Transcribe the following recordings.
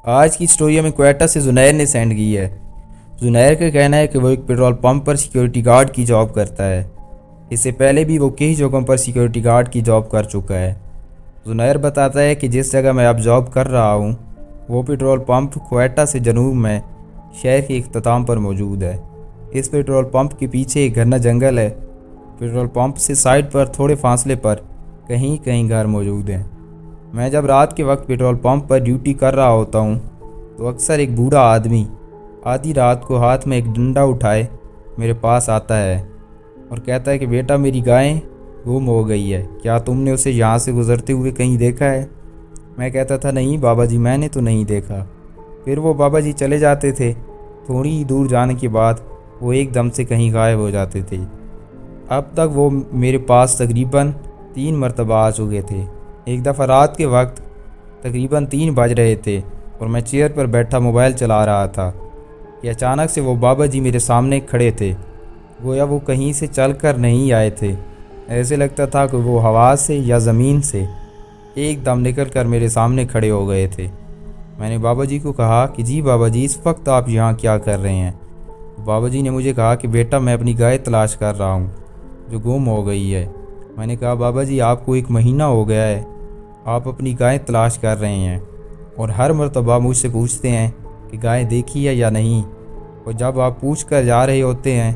آج کی سٹوری ہمیں کوئٹہ سے زنیر نے سینڈ کی ہے۔ زنیر کا کہنا ہے کہ وہ ایک پیٹرول پمپ پر سیکیورٹی گارڈ کی جاب کرتا ہے۔ اس سے پہلے بھی وہ کئی جگہوں پر سیکیورٹی گارڈ کی جاب کر چکا ہے۔ زنیر بتاتا ہے کہ جس جگہ میں اب جاب کر رہا ہوں وہ پیٹرول پمپ کوئٹہ سے جنوب میں شہر کے اختتام پر موجود ہے۔ اس پیٹرول پمپ کے پیچھے ایک گھنا جنگل ہے۔ پیٹرول پمپ سے سائڈ پر تھوڑے فاصلے پر کہیں کہیں گھر موجود ہیں۔ میں جب رات کے وقت پیٹرول پمپ پر ڈیوٹی کر رہا ہوتا ہوں تو اکثر ایک بوڑھا آدمی آدھی رات کو ہاتھ میں ایک ڈنڈا اٹھائے میرے پاس آتا ہے اور کہتا ہے کہ بیٹا میری گائیں گم ہو گئی ہے، کیا تم نے اسے یہاں سے گزرتے ہوئے کہیں دیکھا ہے؟ میں کہتا تھا نہیں بابا جی، میں نے تو نہیں دیکھا۔ پھر وہ بابا جی چلے جاتے تھے۔ تھوڑی ہی دور جانے کے بعد وہ ایک دم سے کہیں غائب ہو جاتے تھے۔ اب تک وہ میرے پاس تقریباً 3 مرتبہ آ چکے تھے۔ ایک دفعہ رات کے وقت تقریباً 3 بج رہے تھے اور میں چیئر پر بیٹھا موبائل چلا رہا تھا کہ اچانک سے وہ بابا جی میرے سامنے کھڑے تھے، گویا وہ کہیں سے چل کر نہیں آئے تھے۔ ایسے لگتا تھا کہ وہ ہوا سے یا زمین سے ایک دم نکل کر میرے سامنے کھڑے ہو گئے تھے۔ میں نے بابا جی کو کہا کہ جی بابا جی، اس وقت آپ یہاں کیا کر رہے ہیں؟ بابا جی نے مجھے کہا کہ بیٹا میں اپنی گائے تلاش کر رہا ہوں جو گم ہو گئی ہے۔ میں نے کہا بابا جی آپ کو 1 مہینہ ہو گیا ہے آپ اپنی گائے تلاش کر رہے ہیں اور ہر مرتبہ مجھ سے پوچھتے ہیں کہ گائے دیکھی ہے یا نہیں، اور جب آپ پوچھ کر جا رہے ہوتے ہیں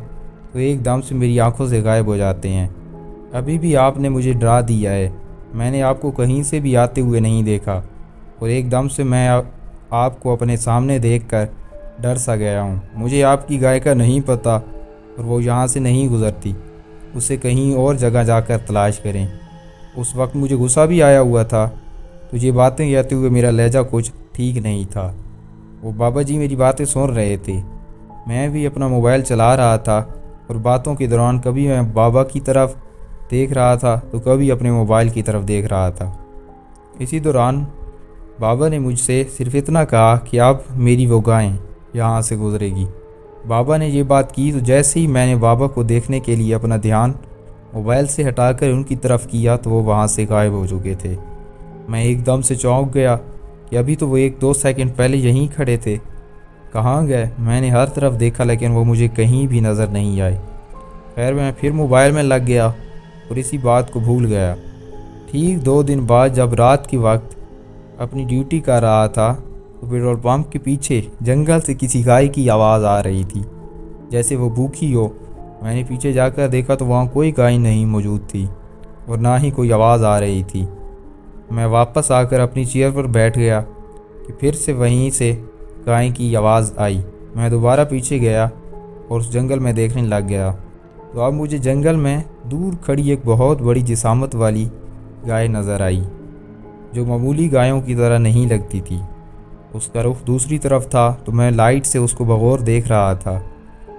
تو ایک دم سے میری آنکھوں سے غائب ہو جاتے ہیں۔ ابھی بھی آپ نے مجھے ڈرا دیا ہے، میں نے آپ کو کہیں سے بھی آتے ہوئے نہیں دیکھا اور ایک دم سے میں آپ کو اپنے سامنے دیکھ کر ڈر سا گیا ہوں۔ مجھے آپ کی گائے کا نہیں پتہ اور وہ یہاں سے نہیں گزرتی، اسے کہیں اور جگہ جا کر تلاش کریں۔ اس وقت مجھے غصہ بھی آیا ہوا تھا، تو یہ باتیں کہتے ہوئے میرا لہجہ کچھ ٹھیک نہیں تھا۔ وہ بابا جی میری باتیں سن رہے تھے، میں بھی اپنا موبائل چلا رہا تھا اور باتوں کے دوران کبھی میں بابا کی طرف دیکھ رہا تھا تو کبھی اپنے موبائل کی طرف دیکھ رہا تھا۔ اسی دوران بابا نے مجھ سے صرف اتنا کہا کہ اب میری وہ گائیں یہاں سے گزرے گی۔ بابا نے یہ بات کی تو جیسے ہی میں نے بابا کو دیکھنے کے لیے اپنا دھیان موبائل سے ہٹا کر ان کی طرف کیا تو وہ وہاں سے غائب ہو چکے تھے۔ میں ایک دم سے چونک گیا کہ ابھی تو وہ 1-2 سیکنڈ پہلے یہیں کھڑے تھے، کہاں گئے؟ میں نے ہر طرف دیکھا لیکن وہ مجھے کہیں بھی نظر نہیں آئے۔ خیر میں پھر موبائل میں لگ گیا اور اسی بات کو بھول گیا۔ ٹھیک 2 دن بعد جب رات کے وقت اپنی ڈیوٹی کر رہا تھا تو پیٹرول پمپ کے پیچھے جنگل سے کسی گائے کی آواز آ رہی تھی، جیسے وہ بھوکی ہو۔ میں نے پیچھے جا کر دیکھا تو وہاں کوئی گائے نہیں موجود تھی اور نہ ہی کوئی آواز آ رہی تھی۔ میں واپس آ کر اپنی چیئر پر بیٹھ گیا کہ پھر سے وہیں سے گائے کی آواز آئی۔ میں دوبارہ پیچھے گیا اور اس جنگل میں دیکھنے لگ گیا تو اب مجھے جنگل میں دور کھڑی ایک بہت بڑی جسامت والی گائے نظر آئی جو معمولی گایوں کی طرح نہیں لگتی تھی۔ اس کا رخ دوسری طرف تھا تو میں لائٹ سے اس کو بغور دیکھ رہا تھا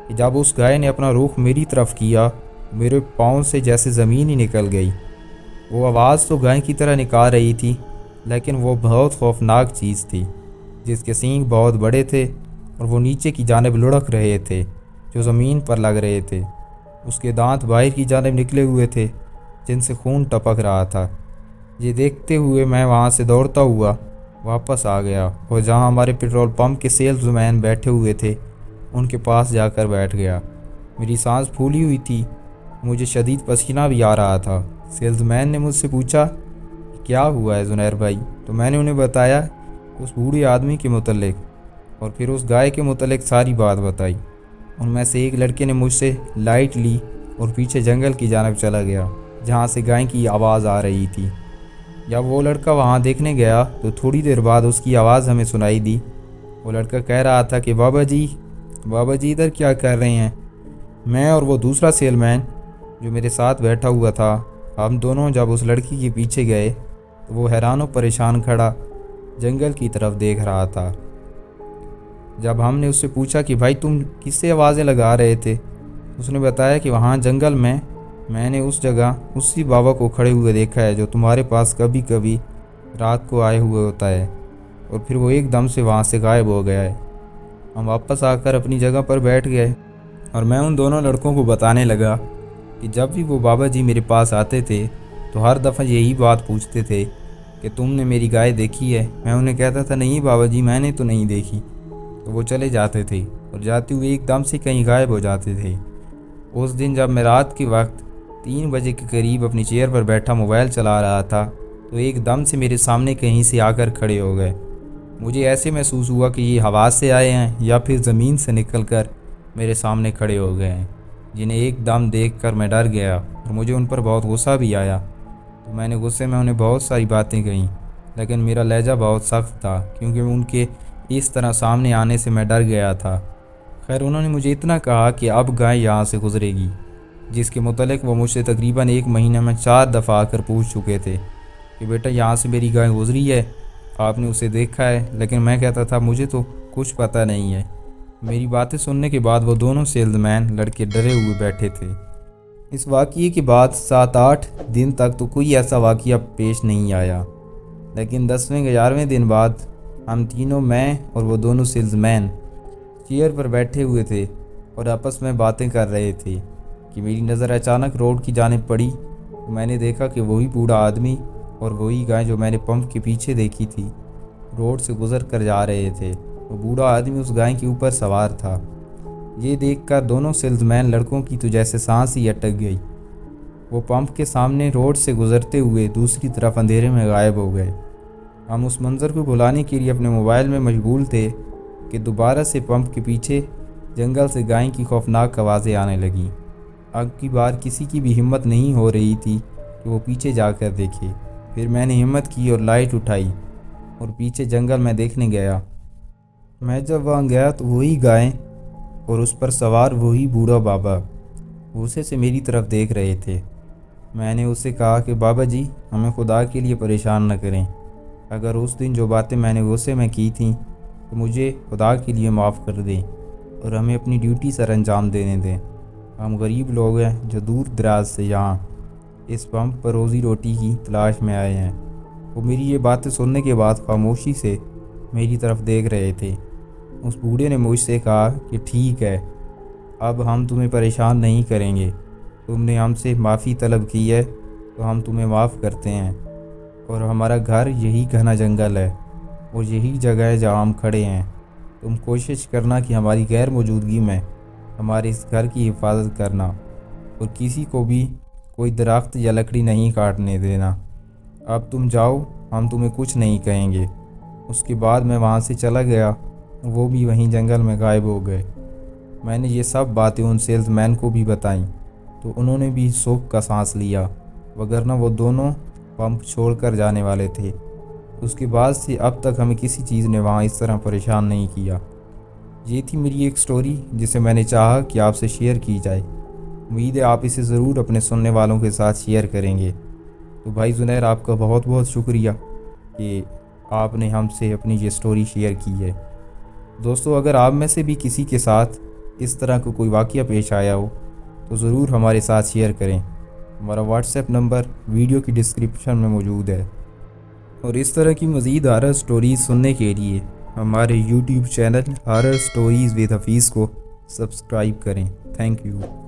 کہ جب اس گائے نے اپنا رخ میری طرف کیا میرے پاؤں سے جیسے زمین ہی نکل گئی۔ وہ آواز تو گائے کی طرح نکال رہی تھی لیکن وہ بہت خوفناک چیز تھی جس کے سینگ بہت بڑے تھے اور وہ نیچے کی جانب لڑک رہے تھے جو زمین پر لگ رہے تھے۔ اس کے دانت باہر کی جانب نکلے ہوئے تھے جن سے خون ٹپک رہا تھا۔ یہ دیکھتے ہوئے میں وہاں سے دوڑتا ہوا واپس آ گیا اور جہاں ہمارے پیٹرول پمپ کے سیلز مین بیٹھے ہوئے تھے ان کے پاس جا کر بیٹھ گیا۔ میری سانس پھولی ہوئی تھی، مجھے شدید پسینہ بھی آ رہا تھا۔ سیلز مین نے مجھ سے پوچھا کیا ہوا ہے زنیر بھائی؟ تو میں نے انہیں بتایا اس بوڑھے آدمی کے متعلق اور پھر اس گائے کے متعلق ساری بات بتائی۔ ان میں سے ایک لڑکے نے مجھ سے لائٹ لی اور پیچھے جنگل کی جانب چلا گیا جہاں سے گائے کی آواز آ رہی تھی۔ جب وہ لڑکا وہاں دیکھنے گیا تو تھوڑی دیر بعد اس کی آواز ہمیں سنائی دی۔ وہ لڑکا کہہ رہا تھا کہ بابا جی ادھر کیا کر رہے ہیں؟ میں اور وہ دوسرا سیل مین جو میرے ساتھ بیٹھا ہوا تھا، ہم دونوں جب اس لڑکی کے پیچھے گئے تو وہ حیران و پریشان کھڑا جنگل کی طرف دیکھ رہا تھا۔ جب ہم نے اس سے پوچھا کہ بھائی تم کس سے آوازیں لگا رہے تھے، اس نے بتایا کہ وہاں جنگل میں نے اس جگہ اسی بابا کو کھڑے ہوئے دیکھا ہے جو تمہارے پاس کبھی کبھی رات کو آئے ہوئے ہوتا ہے، اور پھر وہ ایک دم سے وہاں سے غائب ہو گیا ہے۔ ہم واپس آ کر اپنی جگہ پر بیٹھ گئے اور میں ان دونوں لڑکوں کو بتانے لگا کہ جب بھی وہ بابا جی میرے پاس آتے تھے تو ہر دفعہ یہی بات پوچھتے تھے کہ تم نے میری گائے دیکھی ہے؟ میں انہیں کہتا تھا نہیں بابا جی میں نے تو نہیں دیکھی، تو وہ چلے جاتے تھے اور جاتے ہوئے ایک دم سے کہیں غائب ہو جاتے تھے۔ اس دن جب میں رات کے وقت 3 بجے کے قریب اپنی چیئر پر بیٹھا موبائل چلا رہا تھا تو ایک دم سے میرے سامنے کہیں سے آ کر کھڑے ہو گئے۔ مجھے ایسے محسوس ہوا کہ یہ ہوا سے آئے ہیں یا پھر زمین سے نکل کر میرے سامنے کھڑے ہو گئے ہیں، جنہیں ایک دم دیکھ کر میں ڈر گیا اور مجھے ان پر بہت غصہ بھی آیا۔ تو میں نے غصے میں انہیں بہت ساری باتیں کہیں، لیکن میرا لہجہ بہت سخت تھا کیونکہ ان کے اس طرح سامنے آنے سے میں ڈر گیا تھا۔ خیر انہوں نے مجھے اتنا کہا کہ اب گائے یہاں سے گزرے گی، جس کے متعلق وہ مجھ سے تقریباً 1 مہینے میں 4 دفعہ آ کر پوچھ چکے تھے کہ بیٹا یہاں سے میری گائے گزری ہے، آپ نے اسے دیکھا ہے؟ لیکن میں کہتا تھا مجھے تو کچھ پتہ نہیں ہے۔ میری باتیں سننے کے بعد وہ دونوں سیلز مین لڑکے ڈرے ہوئے بیٹھے تھے۔ اس واقعے کے بعد 7-8 دن تک تو کوئی ایسا واقعہ پیش نہیں آیا، لیکن 10ویں 11ویں دن بعد ہم تینوں، میں اور وہ دونوں سیلز مین، چیئر پر بیٹھے ہوئے تھے اور آپس میں باتیں کر رہے تھے کہ میری نظر اچانک روڈ کی جانب پڑی تو میں نے دیکھا کہ وہی بوڑھا آدمی اور وہی گائے جو میں نے پمپ کے پیچھے دیکھی تھی روڈ سے گزر کر جا رہے تھے۔ وہ بوڑھا آدمی اس گائے کے اوپر سوار تھا۔ یہ دیکھ کر دونوں سیلز مین لڑکوں کی تو جیسے سانس ہی اٹک گئی۔ وہ پمپ کے سامنے روڈ سے گزرتے ہوئے دوسری طرف اندھیرے میں غائب ہو گئے۔ ہم اس منظر کو بھلانے کے لیے اپنے موبائل میں مشغول تھے کہ دوبارہ سے پمپ کے پیچھے جنگل سے گائے کی خوفناک آوازیں آنے لگیں۔ اب کی بار کسی کی بھی ہمت نہیں ہو رہی تھی کہ وہ پیچھے جا کر دیکھے۔ پھر میں نے ہمت کی اور لائٹ اٹھائی اور پیچھے جنگل میں دیکھنے گیا۔ میں جب وہاں گیا تو وہی گائے اور اس پر سوار وہی بوڑھا بابا غصے سے میری طرف دیکھ رہے تھے۔ میں نے اسے کہا کہ بابا جی ہمیں خدا کے لیے پریشان نہ کریں، اگر اس دن جو باتیں میں نے غصے میں کی تھیں تو مجھے خدا کے لیے معاف کر دیں اور ہمیں اپنی ڈیوٹی سر انجام دینے دیں۔ ہم غریب لوگ ہیں جو دور دراز سے یہاں اس پمپ پر روزی روٹی کی تلاش میں آئے ہیں۔ وہ میری یہ باتیں سننے کے بعد خاموشی سے میری طرف دیکھ رہے تھے۔ اس بوڑھے نے مجھ سے کہا کہ ٹھیک ہے، اب ہم تمہیں پریشان نہیں کریں گے، تم نے ہم سے معافی طلب کی ہے تو ہم تمہیں معاف کرتے ہیں، اور ہمارا گھر یہی گھنا جنگل ہے اور یہی جگہ ہے جہاں ہم کھڑے ہیں۔ تم کوشش کرنا کہ ہماری غیر موجودگی میں ہمارے اس گھر کی حفاظت کرنا اور کسی کو بھی کوئی درخت یا لکڑی نہیں کاٹنے دینا۔ اب تم جاؤ، ہم تمہیں کچھ نہیں کہیں گے۔ اس کے بعد میں وہاں سے چلا گیا، وہ بھی وہیں جنگل میں غائب ہو گئے۔ میں نے یہ سب باتیں ان سیلز مین کو بھی بتائیں تو انہوں نے بھی سوگ کا سانس لیا، وگرنہ وہ دونوں پمپ چھوڑ کر جانے والے تھے۔ اس کے بعد سے اب تک ہمیں کسی چیز نے وہاں اس طرح پریشان نہیں کیا۔ یہ تھی میری ایک سٹوری جسے میں نے چاہا کہ آپ سے شیئر کی جائے۔ امید ہے آپ اسے ضرور اپنے سننے والوں کے ساتھ شیئر کریں گے۔ تو بھائی زنیر آپ کا بہت بہت شکریہ کہ آپ نے ہم سے اپنی یہ سٹوری شیئر کی ہے۔ دوستو اگر آپ میں سے بھی کسی کے ساتھ اس طرح کا کوئی واقعہ پیش آیا ہو تو ضرور ہمارے ساتھ شیئر کریں۔ ہمارا واٹس ایپ نمبر ویڈیو کی ڈسکرپشن میں موجود ہے، اور اس طرح کی مزید ہارر سٹوریز سننے کے لیے ہمارے YouTube channel horror stories with Hafeez کو سبسکرائب کریں۔ Thank you.